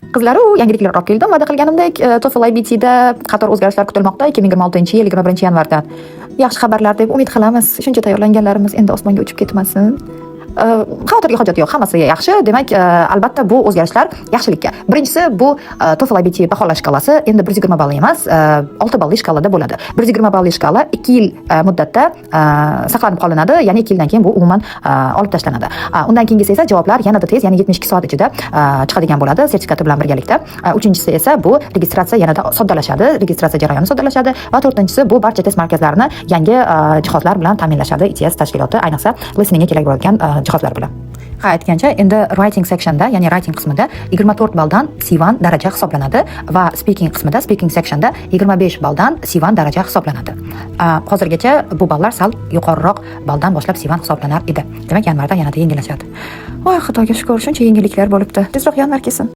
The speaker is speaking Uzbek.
Qizlar u yangiliklar olib keldim. Va'da qilganimdek, TOEFL IBTda qator o'zgarishlar kutilmoqda 2026-yil 21-yanvardan. Yaxshi xabarlar deb umid qilamiz. Shuncha tayyorlanganlarimiz endi osmonga uchib ketmasin. Xavotirga hojat yo'q, hammasi yaxshi. Demak, albatta bu o'zgarishlar yaxshilikka. Birinchisi bu TOEFL IBT baholash shkalasi endi 120 ball emas, 6 balli shkalada bo'ladi. 120 balli shkala 2 yil muddatda saqlanib qolinadi, ya'ni 2 yildan keyin bu umuman olib tashlanadi. Undan keyingisi esa javoblar yanada tez, ya'ni 72 soat ichida chiqadigan bo'ladi sertifikati bilan birgalikda. Uchinchisi esa bu registratsiya yanada soddalashadi, registratsiya jarayoni soddalashadi va to'rtinchisi bu barcha test markazlarini yangi jihozlar bilan ta'minlashadi. ITS tashkiloti ayniqsa listeningga kerak bo'lgan jihozlar bilan. Aytgancha, endi writing sectionda, ya'ni writing qismida 24 balldan C1 daraja hisoblanadi va speaking qismida, speaking sectionda 25 balldan C1 daraja hisoblanadi. Hozirgacha bu ballar sal yuqoriroq balldan boshlab C1 hisoblanar edi. Demak, yanvardan yanada yengillashadi. Voy, Xudoga shukr, shuncha yengilliklar bo'libdi. Tezroq yanvar kelsin.